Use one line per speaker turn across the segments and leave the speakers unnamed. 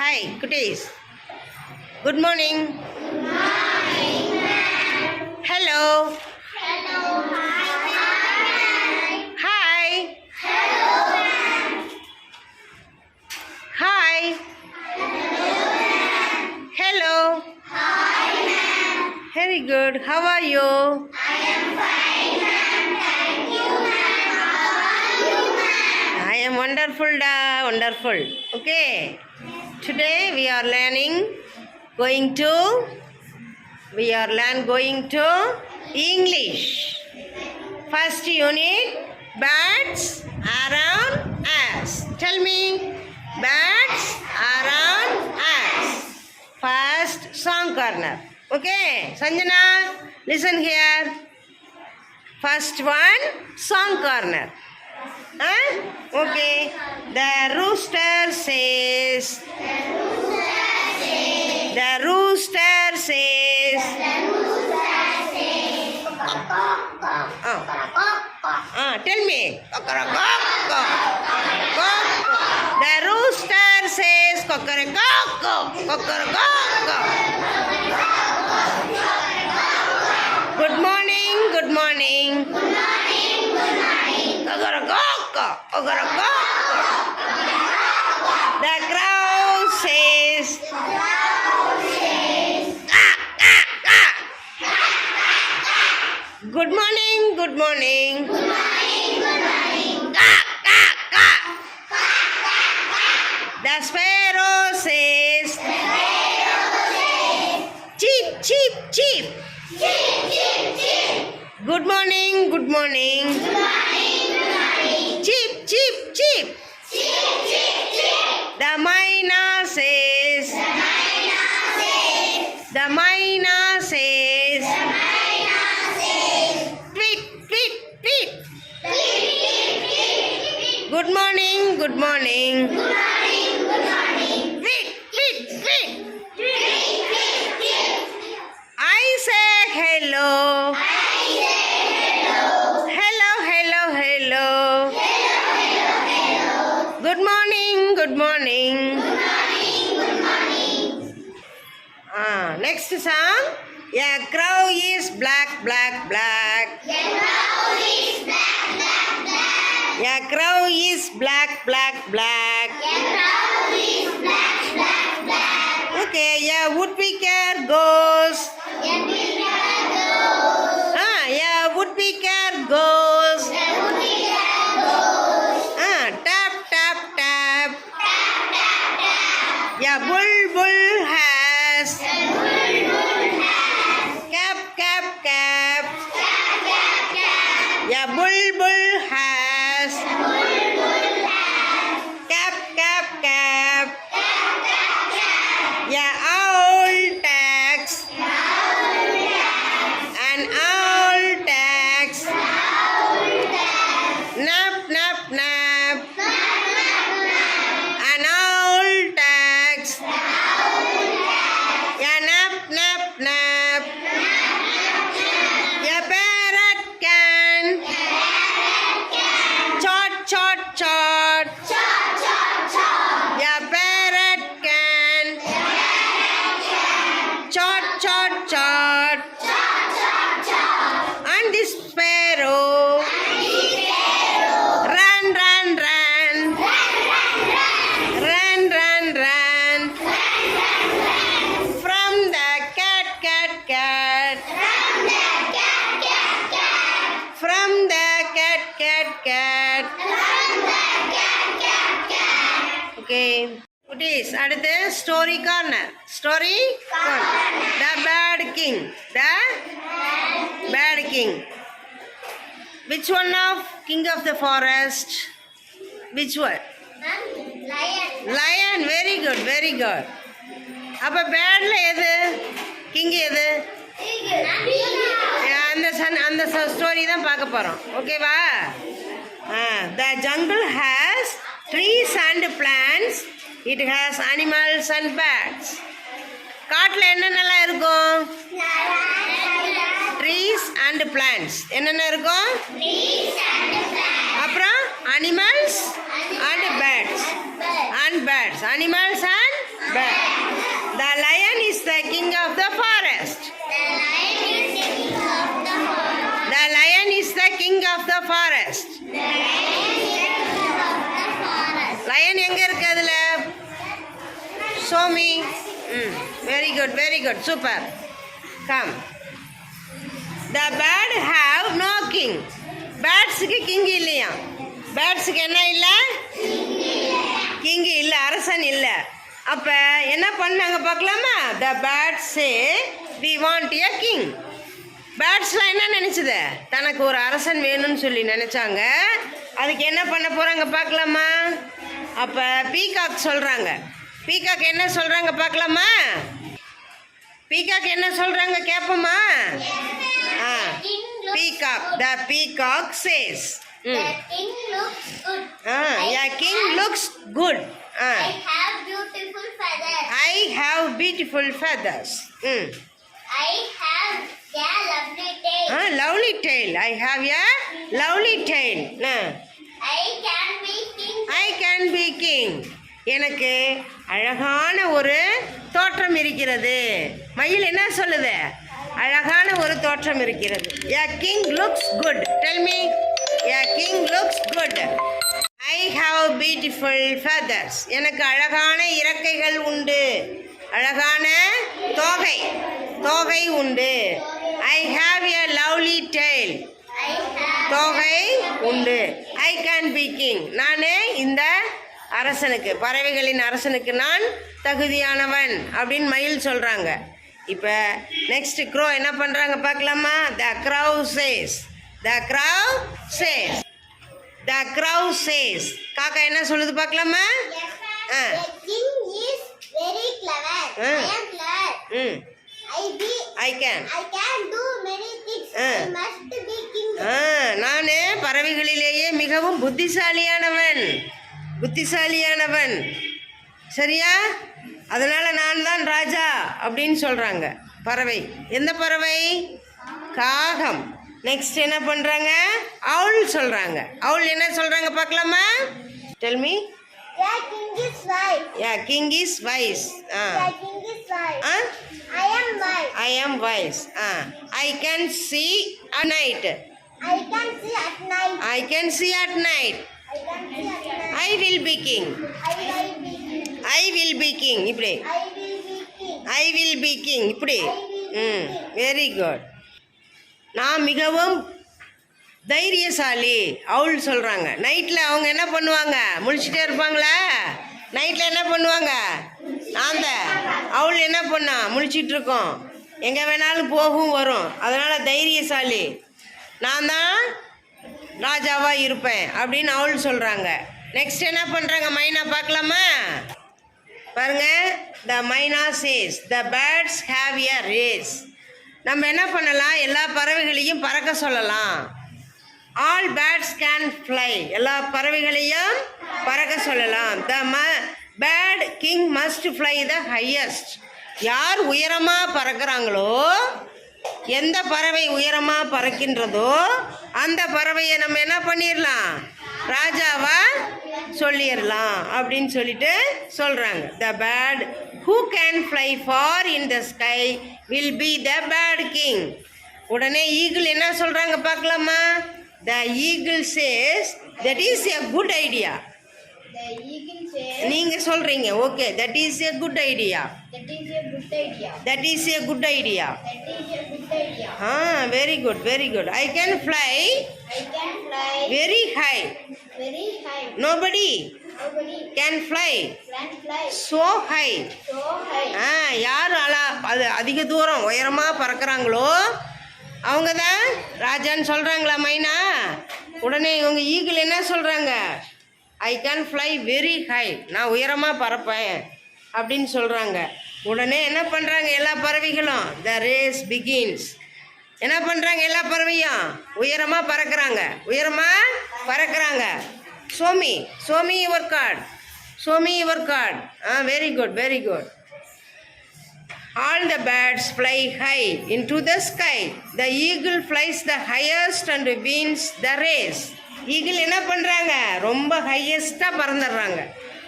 Hi, cuties. Good morning. Hello. Hi. Hi. Hello. Very good. How are you? I am wonderful, da. Wonderful. Okay. Today we are going to English. First unit, birds around us. Tell me, birds around us. First song corner. Okay, Sanjana, listen here. First one, song corner. Huh? Okay. The rooster says. The rooster says. Tell me. The rooster says cockaracoco. Cockaracoco. Good morning. Good morning. Cockaracoco. Cockaracoco. The crow says. Good morning. Good morning. The sparrow says. Cheep, cheep, cheep. Good morning. Good morning. Cheep, cheep, cheep. The myna says. The myna says. Tweet, tweet, tweet. Good morning. Good morning. Tweet, tweet, tweet. I say hello. Hello, hello, hello. Good morning. Good morning. Next song. A crow is black, black, black. A crow is black, black, black. Okay, a woodpecker goes. A woodpecker goes. Tap, tap, tap. A bulbul has. Cap, cap, cap. A bulbul has. Cap, cap, cap. A owl tax. An owl tax. Nap, nap, nap. An owl tax. A nap, nap, nap. A parrot can. Chot, chot, chot. A parrot can. Chot, chot, chot. And this sparrow. Run, run, run. Run, run, run. From the cat, cat, cat. From the cat, cat, cat. Okay. Cuties, அடுத்து story corner. Story corner. The Bird King. The Bird King. Which one of King of the Forest? Which one? Lion. Very good, very good. அப்ப பேர்ட்ல எது? King எது? அந்த story தான் பார்க்க போறோம். ஓகேவா? The jungle has trees and plants. It has animals and birds. காட்டுல என்னென்னலாம் இருக்கும்? Trees and plants. என்னென்ன இருக்கும்? அப்புறம் animals and birds. Animals and The lion is the king of the forest. The lion is the king of the forest. Lion எங்க இருக்கு அதுல? Show me. Very good, very good, super. Come. The bird have no king. Birdsக்கு king இல்லையா? Birdsக்கு என்ன இல்ல? King இல்ல, அரசன் இல்ல. அப்ப என்ன பண்ணாங்க பார்க்கலாமா? The birds say we want a king. பேர்ட்ஸ்லாம் என்ன நினைச்சது? தனக்கு ஒரு அரசன் வேணும்னு சொல்லி நினைச்சாங்க. அதுக்கு என்ன பண்ண போறாங்க பார்க்கலாமா? அப்ப பீகாக் சொல்றாங்க. பீகாக் என்ன சொல்றாங்க பார்க்கலாமா? பீகாக் என்ன சொல்றாங்க கேட்போமா? Peacock. The peacock says.
The king looks good.
Yeah, king looks good.
I have beautiful feathers.
I have beautiful feathers.
I have a lovely tail.
Lovely tail. I have a lovely tail.
I can be king.
I can be king. எனக்கு அழகான ஒரு தோற்றம் இருக்கிறது. மயில் என்ன சொல்லுது? அழகான ஒரு தோற்றம் இருக்கிறது. A king looks good. Tell me. A king looks good. I have beautiful feathers. எனக்கு அழகான இறக்கைகள் உண்டு. அழகான தோகை உண்டு. I have a lovely tail. தோகை உண்டு. I can be king. நானே இந்த அரசனுக்கு, பறவைகளின் அரசனுக்கு நான் தகுதியானவன் அப்படின்னு மயில் சொல்றாங்க. இப்போ நெக்ஸ்ட் க்ரோ என்ன பண்றாங்க பார்க்கலாமா? The crow says. The crow says. The crow says. காக்கா என்ன சொல்லுது பார்க்கலாமா?
The king is very clever. I am clever. I can do many things. I must be king.
நானே பறவைகளிலேயே மிகவும் புத்திசாலியானவன். சரியா? அதனால நான் தான் ராஜா அப்படின்னு சொல்றாங்க. பறவை எந்த பறவை? காகம். நெக்ஸ்ட் என்ன பண்றாங்க? அவுல் சொல்றாங்க. அவுல் என்ன சொல்றாங்க பார்க்கலாமா? Tell me.
Yeah, king is wise.
Yeah, king is wise.
Yeah, king is wise. I am wise.
I am wise. I can see at night.
I can see at night.
I can see at night.
I can see at night.
I will be king.
I will be king.
I will be king. இப்படி.
I will be king.
I will be king. இப்படி.
I will be king.
Very good. நான் மிகவும் தைரியசாலி அவுல் சொல்றாங்க. நைட்ல அவங்க என்ன பண்ணுவாங்க? முழிச்சிட்டே இருப்பாங்களா? நைட்ல என்ன பண்ணுவாங்க? அந்த அவுல் என்ன பண்ணா? முழிச்சிட்டு இருக்கோம். எங்க வேணாலும் போகும் வரும். அதனால தைரியசாலி. நான் தான் ராஜாவா இருப்பேன் அப்படின்னு அவுல் சொல்றாங்க. நெக்ஸ்ட் என்ன பண்றாங்க மைனா பார்க்கலாமா? பாருங்க. The மைனா says the birds have a race. நம்ம என்ன பண்ணலாம்? எல்லா பறவைகளையும் பறக்க சொல்லலாம். All birds can fly. எல்லா பறவைகளையும் பறக்க சொல்லலாம். The bird king must fly the highest. யார் உயரமா பறக்கிறாங்களோ, எந்த பறவை உயரமா பறக்கின்றதோ அந்த பறவையை நம்ம என்ன பண்ணிடலாம்? ராஜாவா சொல்லிடலாம் அப்படின்னு சொல்லிட்டு சொல்றாங்க. The bird who can fly far in the sky will be the bird king. உடனே ஈகிள் என்ன சொல்றாங்க பார்க்கலாமா? The eagle says that is a good idea.
The eagle says.
நீங்க சொல்றீங்க. Okay, that is a good idea.
That is a good idea.
That is a good idea.
That is a good idea.
Very good, very good. I can fly.
I can fly
Very high.
very high.
Nobody
Nobody
can fly
can fly
so high.
so high.
யார் அது அதிக தூரம் உயரமா பறக்கிறாங்களோ அவங்க தான் ராஜான்னு சொல்றாங்களா மைனா? உடனே இவங்க ஈகிள் என்ன சொல்றாங்க? I can fly very high. நான் உயரமா பறப்பேன் அப்படின்னு சொல்றாங்க. உடனே என்ன பண்றாங்க எல்லா பறவைகளும்? த ரேஸ் பிகின்ஸ். என்ன பண்றாங்க எல்லா பறவையும்? உயரமா பறக்கிறாங்க. show me your card. Very good. All the birds fly high into the sky. The eagle flies the highest and wins the race. Eagle என்ன பண்றாங்க? ரொம்ப ஹையஸ்டா பறந்துடுறாங்க.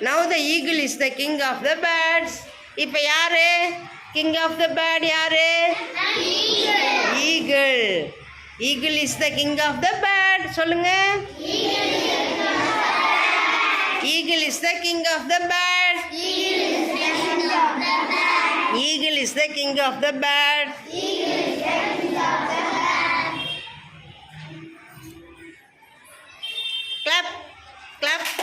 Now the eagle is the king of the birds. இப்போ யாரு king of the bird யாரு eagle eagle is the king of the bird சொல்லுங்க eagle is the king of the bird eagle is the king of the bird clap clap